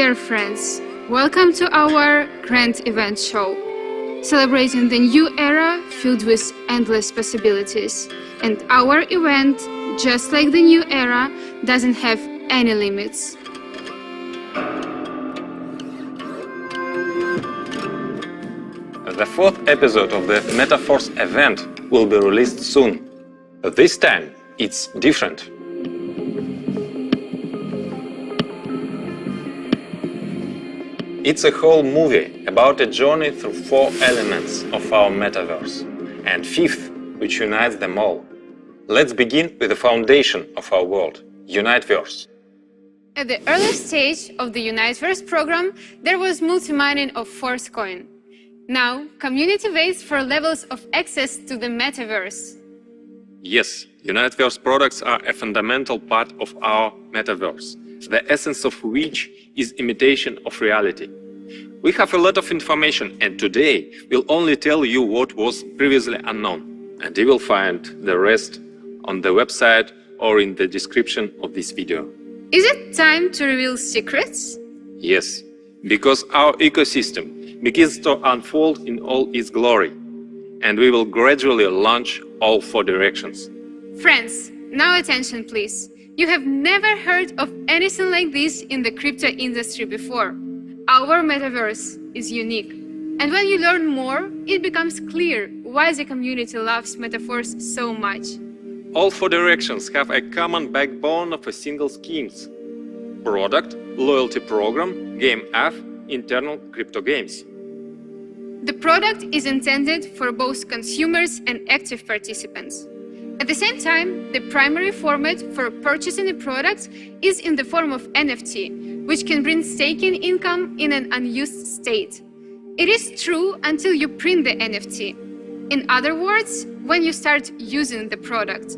Dear friends, welcome to our grand event show, celebrating the new era filled with endless possibilities. And our event, just like the new era, doesn't have any limits. The fourth episode of the Metaverse event will be released soon. This time, it's different. It's a whole movie about a journey through 4 elements of our metaverse, and 5th, which unites them all. Let's begin with the foundation of our world, Uniteverse. At the early stage of the Uniteverse program, there was multi-mining of Force Coin. Now, community waits for levels of access to the metaverse. Yes, Uniteverse products are a fundamental part of our metaverse, the essence of which is imitation of reality. We have a lot of information, and today we'll only tell you what was previously unknown, and you will find the rest on the website or in the description of this video. Is it time to reveal secrets? Yes, because our ecosystem begins to unfold in all its glory, and we will gradually launch all 4 directions. Friends, now attention please. You have never heard of anything like this in the crypto industry before. Our metaverse is unique. And when you learn more, it becomes clear why the community loves metaverse so much. All 4 directions have a common backbone of a single schemes: product, loyalty program, game app, internal crypto games. The product is intended for both consumers and active participants. At the same time, the primary format for purchasing a product is in the form of NFT, which can bring staking income in an unused state. It is true until you print the NFT. In other words, when you start using the product.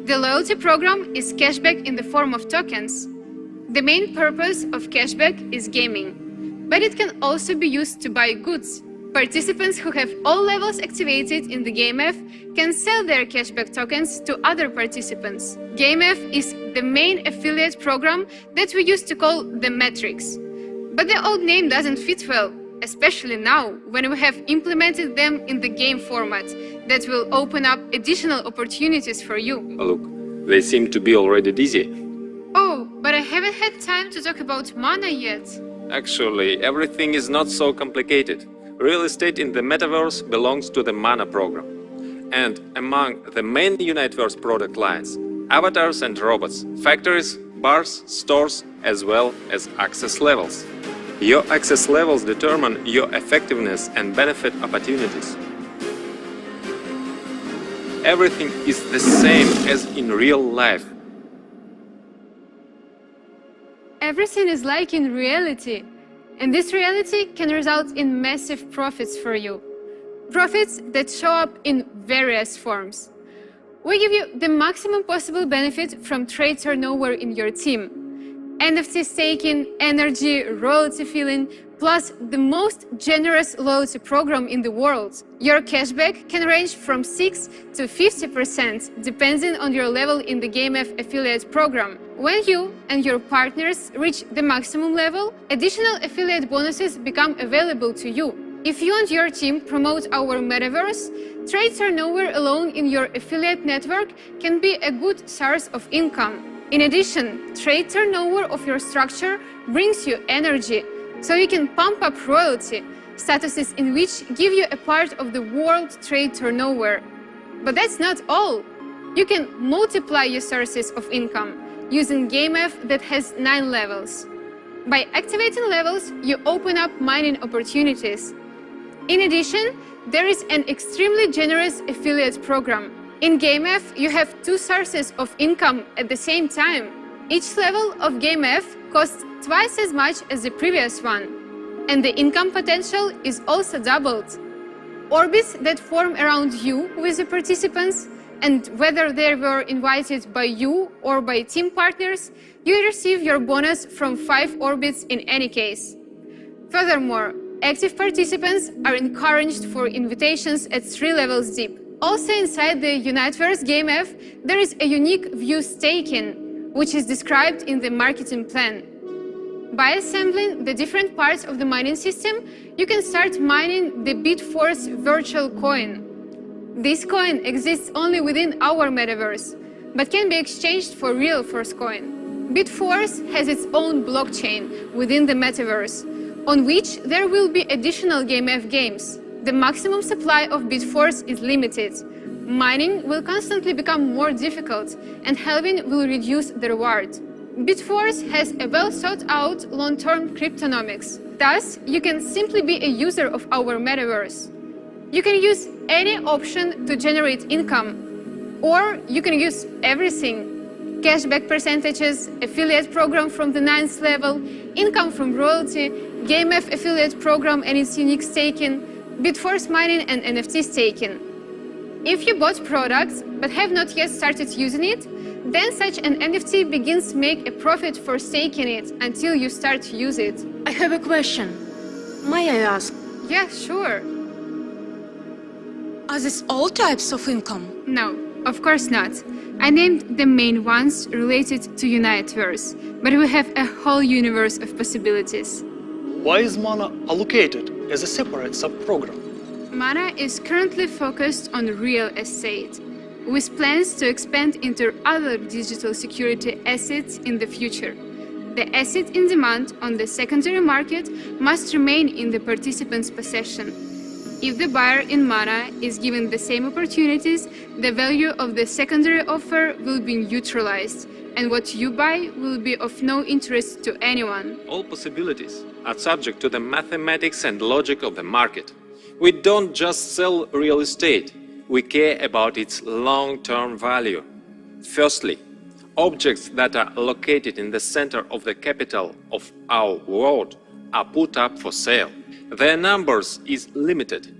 The loyalty program is cashback in the form of tokens. The main purpose of cashback is gaming, but it can also be used to buy goods. Participants who have all levels activated in the GameF can sell their cashback tokens to other participants. GameF is the main affiliate program that we used to call the Matrix. But the old name doesn't fit well, especially now when we have implemented them in the game format that will open up additional opportunities for you. Look, they seem to be already dizzy. Oh, but I haven't had time to talk about mana yet. Actually, everything is not so complicated. Real estate in the metaverse belongs to the mana program. And among the main Uniteverse product lines, avatars and robots, factories, bars, stores, as well as access levels. Your access levels determine your effectiveness and benefit opportunities. Everything is the same as in real life. Everything is like in reality. And this reality can result in massive profits for you. Profits that show up in various forms. We give you the maximum possible benefit from trade turnover in your team. NFT staking, energy, royalty filling, plus the most generous loyalty program in the world. Your cashback can range from 6 to 50% depending on your level in the GameF affiliate program. When you and your partners reach the maximum level, additional affiliate bonuses become available to you. If you and your team promote our metaverse, trade turnover alone in your affiliate network can be a good source of income. In addition, trade turnover of your structure brings you energy, so you can pump up royalty, statuses in which give you a part of the world trade turnover. But that's not all. You can multiply your sources of income using GameF that has 9 levels. By activating levels, you open up mining opportunities. In addition, there is an extremely generous affiliate program. In GameF, you have 2 sources of income at the same time. Each level of GameF costs twice as much as the previous one, and the income potential is also doubled. Orbits that form around you with the participants, and whether they were invited by you or by team partners, you receive your bonus from 5 orbits in any case. Furthermore, active participants are encouraged for invitations at 3 levels deep. Also inside the Uniteverse GameF, there is a unique view staking, which is described in the marketing plan. By assembling the different parts of the mining system, you can start mining the Bitforce virtual coin. This coin exists only within our metaverse, but can be exchanged for real Force coin. Bitforce has its own blockchain within the metaverse, on which there will be additional GameF games. The maximum supply of Bitforce is limited. Mining will constantly become more difficult, and halving will reduce the reward. Bitforce has a well-thought-out long-term cryptonomics. Thus, you can simply be a user of our metaverse. You can use any option to generate income, or you can use everything. Cashback percentages, affiliate program from the 9th level, income from royalty, GameF affiliate program and its unique staking, Bitforce mining and NFT staking. If you bought products but have not yet started using it, then such an NFT begins to make a profit for staking it until you start to use it. I have a question. May I ask? Yeah, sure. Are these all types of income? No, of course not. I named the main ones related to Uniteverse, but we have a whole universe of possibilities. Why is Mana allocated as a separate sub-program? Mana is currently focused on real estate, with plans to expand into other digital security assets in the future. The asset in demand on the secondary market must remain in the participant's possession. If the buyer in Mana is given the same opportunities, the value of the secondary offer will be neutralized, and what you buy will be of no interest to anyone. All possibilities are subject to the mathematics and logic of the market. We don't just sell real estate, we care about its long-term value. Firstly, objects that are located in the center of the capital of our world are put up for sale. Their numbers is limited.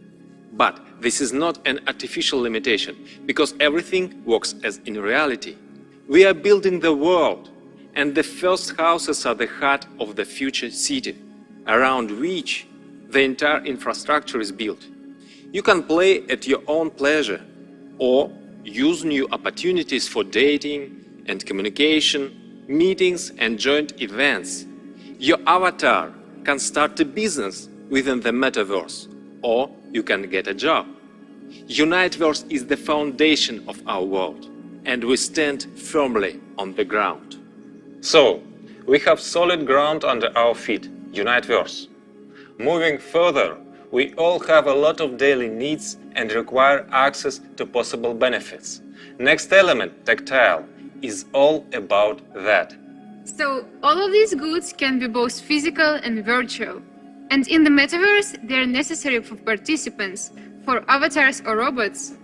But this is not an artificial limitation, because everything works as in reality. We are building the world, and the first houses are the heart of the future city, around which the entire infrastructure is built. You can play at your own pleasure, or use new opportunities for dating and communication, meetings and joint events. Your avatar can start a business within the metaverse, or you can get a job. Uniteverse is the foundation of our world, and we stand firmly on the ground. So, we have solid ground under our feet, Uniteverse. Moving further, we all have a lot of daily needs and require access to possible benefits. Next element, tactile, is all about that. So, all of these goods can be both physical and virtual. And in the metaverse, they are necessary for participants, for avatars or robots.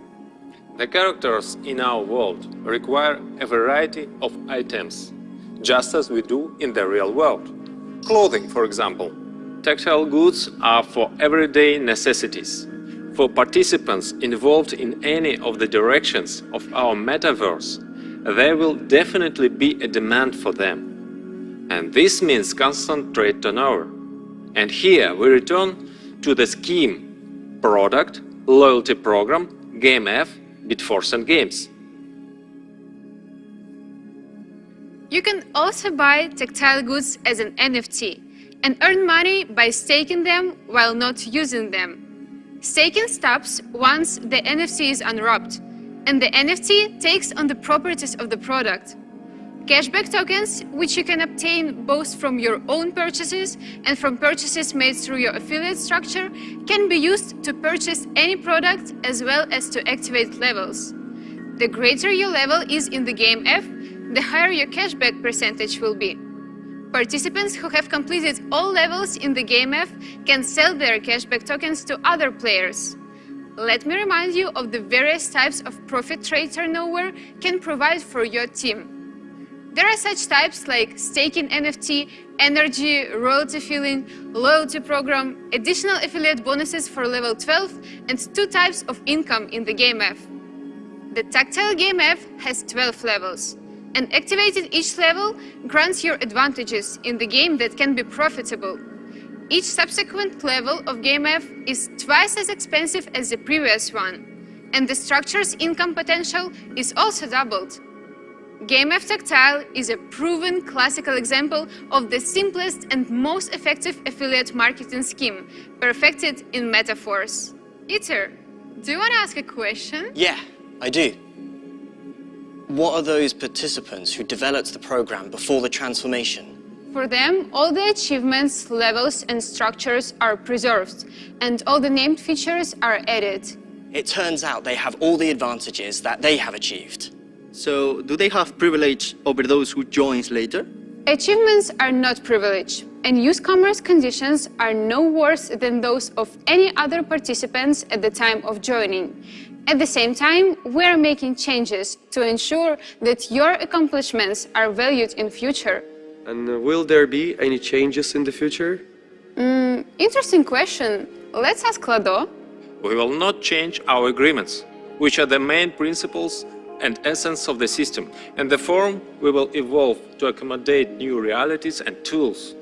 The characters in our world require a variety of items, just as we do in the real world. Clothing, for example. Tactile goods are for everyday necessities. For participants involved in any of the directions of our metaverse, there will definitely be a demand for them. And this means constant trade turnover. And here we return to the scheme: product, loyalty program, GameF, Bitforce and games. You can also buy tactile goods as an NFT and earn money by staking them while not using them. Staking stops once the NFT is unwrapped, and the NFT takes on the properties of the product. Cashback tokens, which you can obtain both from your own purchases and from purchases made through your affiliate structure, can be used to purchase any product as well as to activate levels. The greater your level is in the GameF, the higher your cashback percentage will be. Participants who have completed all levels in the GameF can sell their cashback tokens to other players. Let me remind you of the various types of profit trade turnover can provide for your team. There are such types like staking NFT, energy, royalty filling, loyalty program, additional affiliate bonuses for level 12, and 2 types of income in the GameF. The tactile GameF has 12 levels, and activating each level grants you advantages in the game that can be profitable. Each subsequent level of GameF is twice as expensive as the previous one, and the structure's income potential is also doubled. GameF Tactile is a proven classical example of the simplest and most effective affiliate marketing scheme, perfected in metaphors. Iter, do you want to ask a question? Yeah, I do. What are those participants who developed the program before the transformation? For them, all the achievements, levels, and structures are preserved, and all the named features are added. It turns out they have all the advantages that they have achieved. So, do they have privilege over those who join later? Achievements are not privilege, and use commerce conditions are no worse than those of any other participants at the time of joining. At the same time, we are making changes to ensure that your accomplishments are valued in future. And will there be any changes in the future? Interesting question. Let's ask Lado. We will not change our agreements, which are the main principles and essence of the system, and the form we will evolve to accommodate new realities and tools.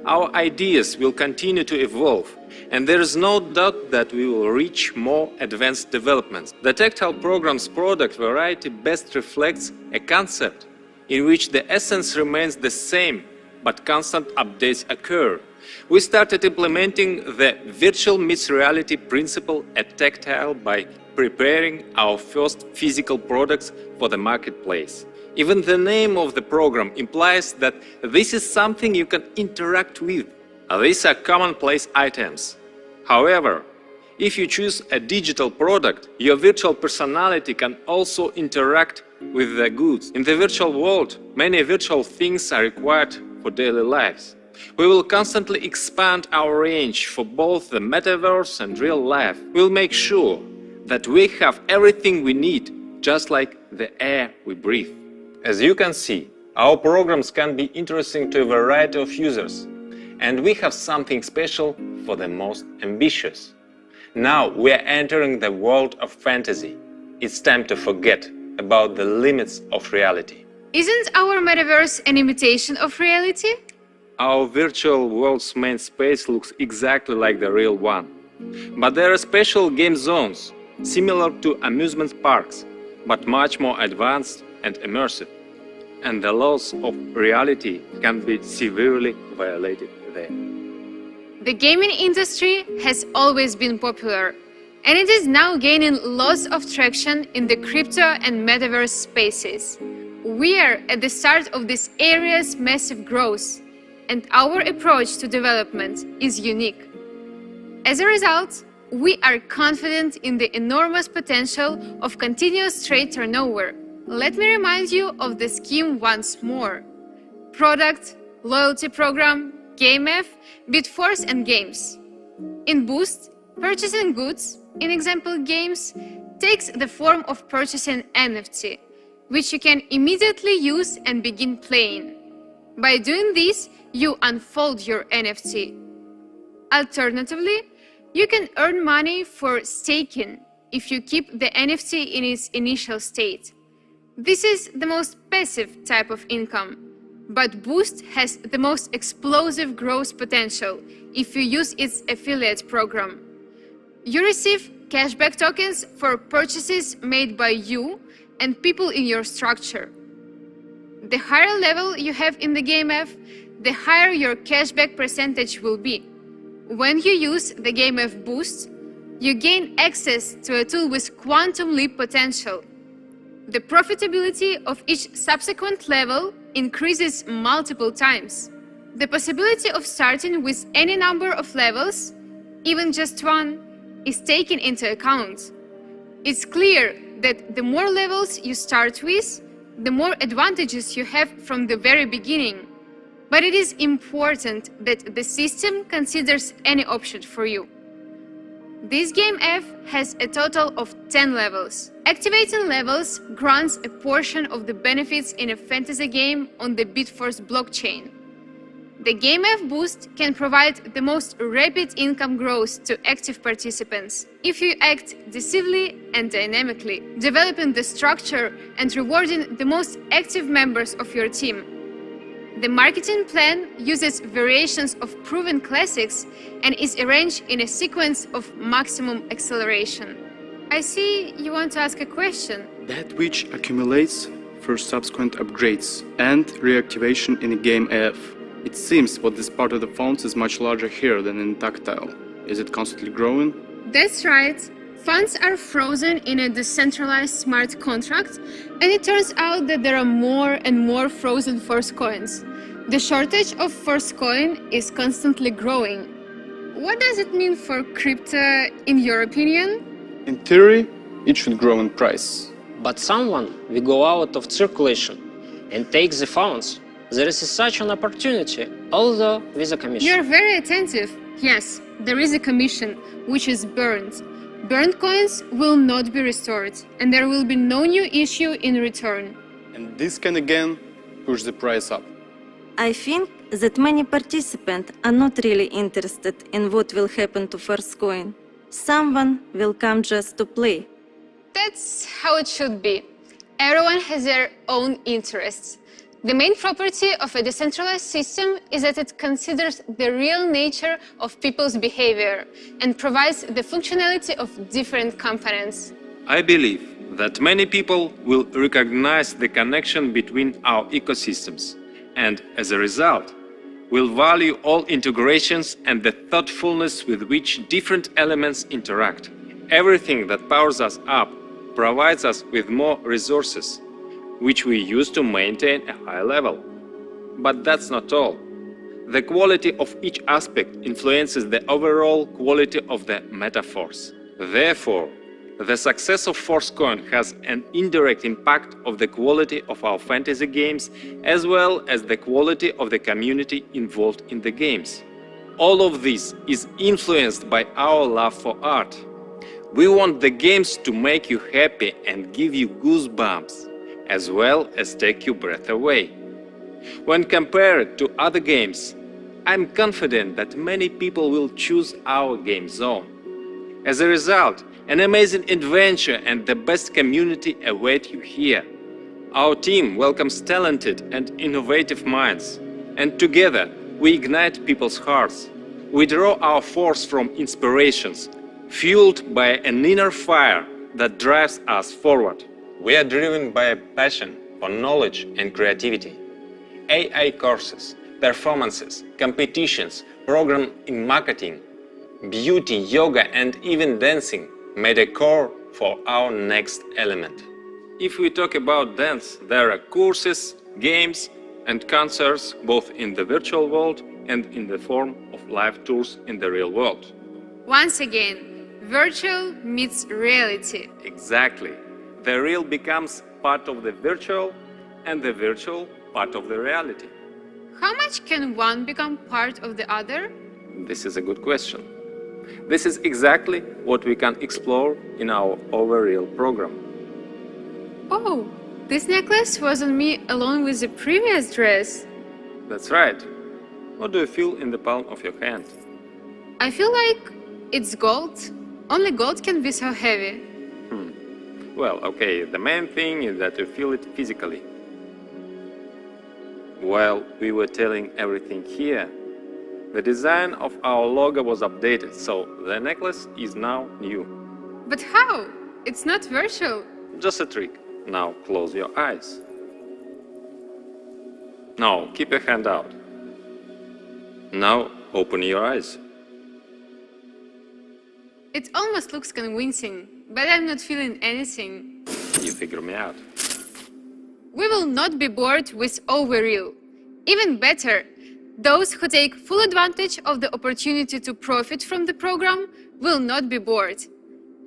Our ideas will continue to evolve, and there is no doubt that we will reach more advanced developments. The tactile program's product variety best reflects a concept in which the essence remains the same, but constant updates occur. We started implementing the virtual meets reality principle at Tactile by preparing our first physical products for the marketplace. Even the name of the program implies that this is something you can interact with. These are commonplace items. However, if you choose a digital product, your virtual personality can also interact with the goods. In the virtual world, many virtual things are required for daily lives. We will constantly expand our range for both the metaverse and real life. We'll make sure that we have everything we need, just like the air we breathe. As you can see, our programs can be interesting to a variety of users, and we have something special for the most ambitious. Now we are entering the world of fantasy. It's time to forget about the limits of reality. Isn't our metaverse an imitation of reality? Our virtual world's main space looks exactly like the real one. But there are special game zones, similar to amusement parks, but much more advanced and immersive. And the laws of reality can be severely violated there. The gaming industry has always been popular, and it is now gaining lots of traction in the crypto and metaverse spaces. We are at the start of this area's massive growth, and our approach to development is unique. As a result, we are confident in the enormous potential of continuous trade turnover. Let me remind you of the scheme once more. Product, loyalty program, GameF, Bitforce and games. In Boost, purchasing goods, in example games, takes the form of purchasing NFT, which you can immediately use and begin playing. By doing this, you unfold your NFT. Alternatively, you can earn money for staking if you keep the NFT in its initial state. This is the most passive type of income, but Boost has the most explosive growth potential if you use its affiliate program. You receive cashback tokens for purchases made by you and people in your structure. The higher level you have in the GameF, the higher your cashback percentage will be. When you use the GameF Boost, you gain access to a tool with quantum leap potential. The profitability of each subsequent level increases multiple times. The possibility of starting with any number of levels, even just one, is taken into account. It's clear that the more levels you start with, the more advantages you have from the very beginning. But it is important that the system considers any option for you. This GameF has a total of 10 levels. Activating levels grants a portion of the benefits in a fantasy game on the Bitforce blockchain. The GameF Boost can provide the most rapid income growth to active participants if you act decisively and dynamically, developing the structure and rewarding the most active members of your team. The marketing plan uses variations of proven classics and is arranged in a sequence of maximum acceleration. I see you want to ask a question. That which accumulates for subsequent upgrades and reactivation in game AF. It seems that this part of the funds is much larger here than in tactile. Is it constantly growing? That's right. Funds are frozen in a decentralized smart contract, and it turns out that there are more and more frozen force coins. The shortage of force coin is constantly growing. What does it mean for crypto, in your opinion? In theory, it should grow in price. But someone will go out of circulation and take the funds. There is such an opportunity, although with a commission. You're very attentive. Yes, there is a commission, which is burned. Burned coins will not be restored, and there will be no new issue in return. And this can again push the price up. I think that many participants are not really interested in what will happen to first coin. Someone will come just to play. That's how it should be. Everyone has their own interests. The main property of a decentralized system is that it considers the real nature of people's behavior and provides the functionality of different components. I believe that many people will recognize the connection between our ecosystems and, as a result, will value all integrations and the thoughtfulness with which different elements interact. Everything that powers us up provides us with more resources, which we use to maintain a high level. But that's not all. The quality of each aspect influences the overall quality of the metaphors. Therefore, the success of ForceCoin has an indirect impact of the quality of our fantasy games as well as the quality of the community involved in the games. All of this is influenced by our love for art. We want the games to make you happy and give you goosebumps, as well as take your breath away. When compared to other games, I'm confident that many people will choose our game zone. As a result, an amazing adventure and the best community await you here. Our team welcomes talented and innovative minds, and together we ignite people's hearts. We draw our force from inspirations, fueled by an inner fire that drives us forward. We are driven by a passion for knowledge and creativity. AI courses, performances, competitions, programs in marketing, beauty, yoga, and even dancing made a core for our next element. If we talk about dance, there are courses, games, and concerts both in the virtual world and in the form of live tours in the real world. Once again, virtual meets reality. Exactly. The real becomes part of the virtual and the virtual part of the reality. How much can one become part of the other? This is a good question. This is exactly what we can explore in our Overreal program. Oh, this necklace was on me along with the previous dress. That's right. What do you feel in the palm of your hand? I feel like it's gold. Only gold can be so heavy. Well, okay, the main thing is that you feel it physically. While we were telling everything here, the design of our logo was updated, so the necklace is now new. But how? It's not virtual. Just a trick. Now close your eyes. Now keep your hand out. Now open your eyes. It almost looks convincing, but I'm not feeling anything. You figure me out. We will not be bored with Overreal. Even better, those who take full advantage of the opportunity to profit from the program will not be bored.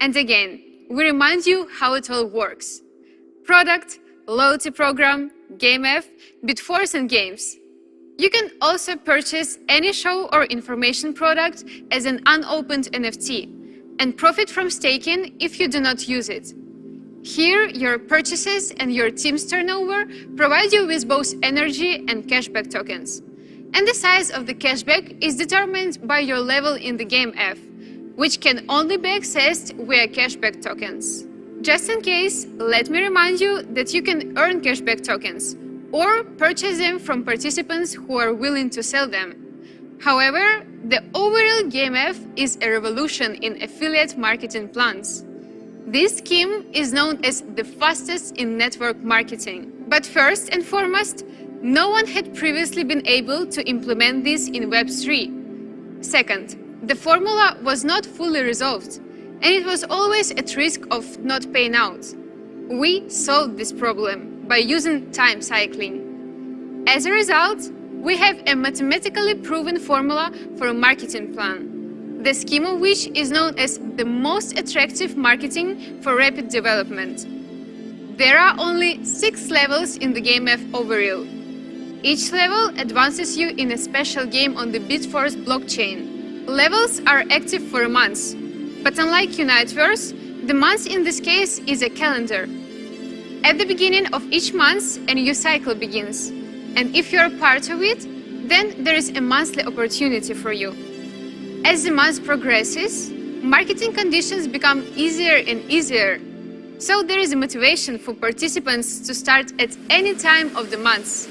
And again, we remind you how it all works. Product, loyalty program, game F, Bitforce and games. You can also purchase any show or information product as an unopened NFT and profit from staking if you do not use it. Here, your purchases and your team's turnover provide you with both energy and cashback tokens. And the size of the cashback is determined by your level in the game F, which can only be accessed via cashback tokens. Just in case, let me remind you that you can earn cashback tokens or purchase them from participants who are willing to sell them. However, the overall game F is a revolution in affiliate marketing plans. This scheme is known as the fastest in network marketing, But first and foremost, no one had previously been able to implement this in Web3. Second, the formula was not fully resolved, and it was always at risk of not paying out. We solved this problem by using time cycling. As a result, we have a mathematically proven formula for a marketing plan, the scheme of which is known as the most attractive marketing for rapid development. There are only 6 levels in the game F overall. Each level advances you in a special game on the Bitforce blockchain. Levels are active for a month, but unlike Uniteverse, the month in this case is a calendar. At the beginning of each month, a new cycle begins, and if you're a part of it, then there is a monthly opportunity for you. As the month progresses, marketing conditions become easier and easier, so there is a motivation for participants to start at any time of the month.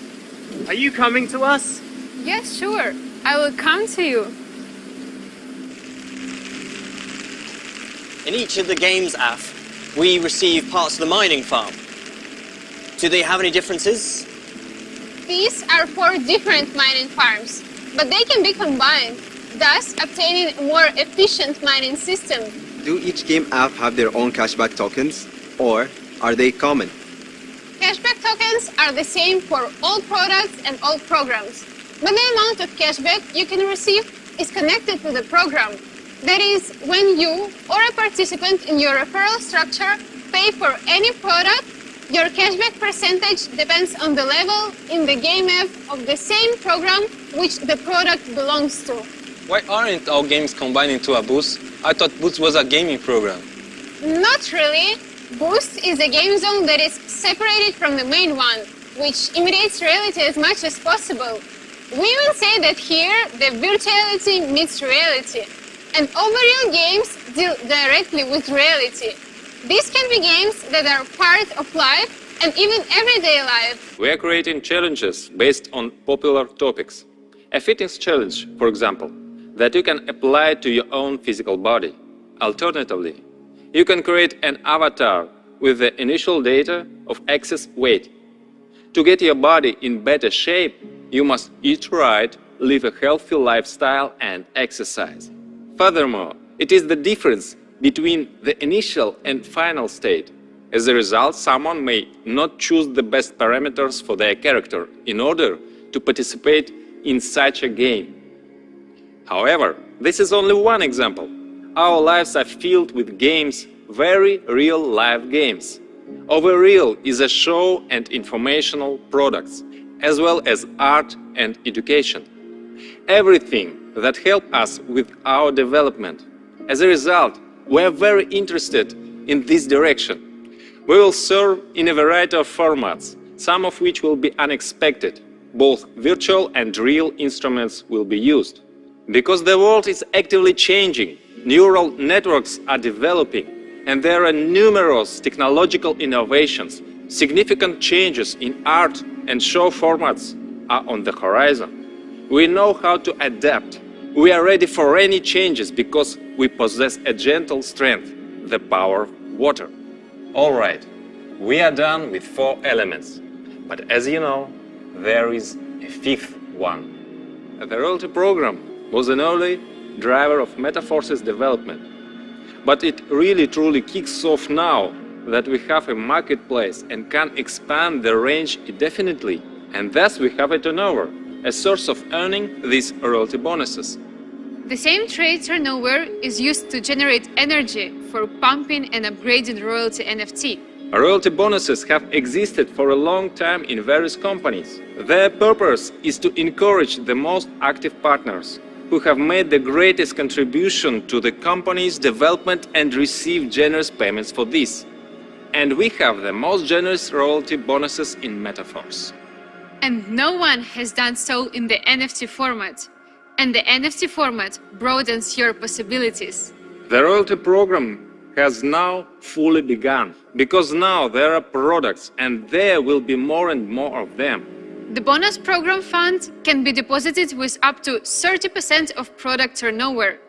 Are you coming to us? Yes, sure. I will come to you. In each of the games app, we receive parts of the mining farm. Do they have any differences? These are 4 different mining farms, but they can be combined, thus obtaining a more efficient mining system. Do each game app have their own cashback tokens, or are they common? Cashback tokens are the same for all products and all programs, but the amount of cashback you can receive is connected to the program. That is, when you or a participant in your referral structure pay for any product, your cashback percentage depends on the level in the game app of the same program which the product belongs to. Why aren't all games combined into a Boost? I thought Boost was a gaming program. Not really. Boost is a game zone that is separated from the main one, which imitates reality as much as possible. We will say that here the virtuality meets reality, and overreal games deal directly with reality. These can be games that are part of life and even everyday life. We are creating challenges based on popular topics. A fitness challenge, for example, that you can apply to your own physical body. Alternatively, you can create an avatar with the initial data of excess weight. To get your body in better shape, you must eat right, live a healthy lifestyle and exercise. Furthermore, it is the difference between the initial and final state. As a result, someone may not choose the best parameters for their character in order to participate in such a game. However, this is only one example. Our lives are filled with games, very real life games. Overreal is a show and informational products, as well as art and education. Everything that helps us with our development. As a result, we are very interested in this direction. We will serve in a variety of formats, some of which will be unexpected. Both virtual and real instruments will be used. Because the world is actively changing, neural networks are developing, and there are numerous technological innovations. Significant changes in art and show formats are on the horizon. We know how to adapt. We are ready for any changes because we possess a gentle strength, the power of water. All right, we are done with 4 elements. But as you know, there is a 5th one. The royalty program was an early driver of MetaForce's development. But it really truly kicks off now that we have a marketplace and can expand the range indefinitely, and thus we have a turnover, a source of earning these royalty bonuses. The same trade turnover is used to generate energy for pumping and upgrading royalty NFT. Royalty bonuses have existed for a long time in various companies. Their purpose is to encourage the most active partners who have made the greatest contribution to the company's development and receive generous payments for this. And we have the most generous royalty bonuses in MetaForce. And no one has done so in the NFT format. And the NFT format broadens your possibilities. The royalty program has now fully begun, because now there are products and there will be more and more of them. The bonus program fund can be deposited with up to 30% of product turnover.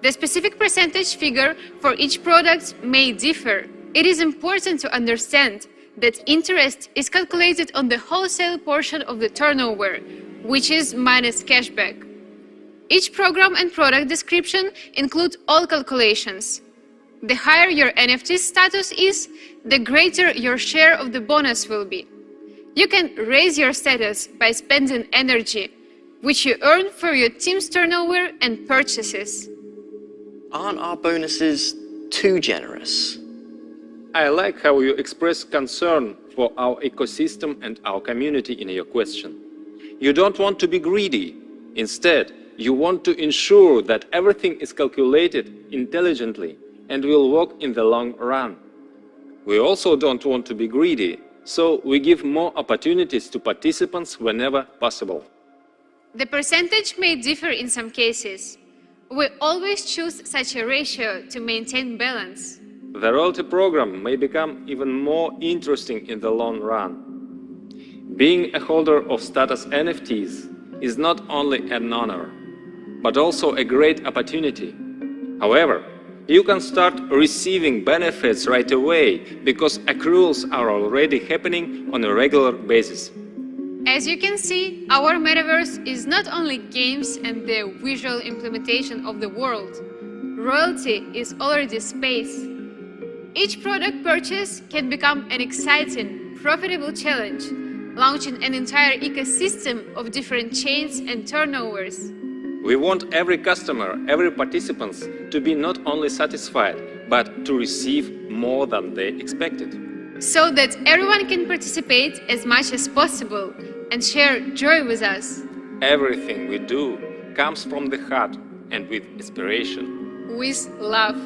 The specific percentage figure for each product may differ. It is important to understand that interest is calculated on the wholesale portion of the turnover, which is minus cashback. Each program and product description include all calculations. The higher your NFT status is, the greater your share of the bonus will be. You can raise your status by spending energy, which you earn for your team's turnover and purchases. Aren't our bonuses too generous? I like how you express concern for our ecosystem and our community in your question. You don't want to be greedy. Instead, you want to ensure that everything is calculated intelligently and will work in the long run. We also don't want to be greedy, so we give more opportunities to participants whenever possible. The percentage may differ in some cases. We always choose such a ratio to maintain balance. The royalty program may become even more interesting in the long run. Being a holder of status NFTs is not only an honor, but also a great opportunity. However, you can start receiving benefits right away because accruals are already happening on a regular basis. As you can see, our metaverse is not only games and the visual implementation of the world. Royalty is already space. Each product purchase can become an exciting, profitable challenge, launching an entire ecosystem of different chains and turnovers. We want every customer, every participant to be not only satisfied, but to receive more than they expected. So that everyone can participate as much as possible and share joy with us. Everything we do comes from the heart and with inspiration. With love.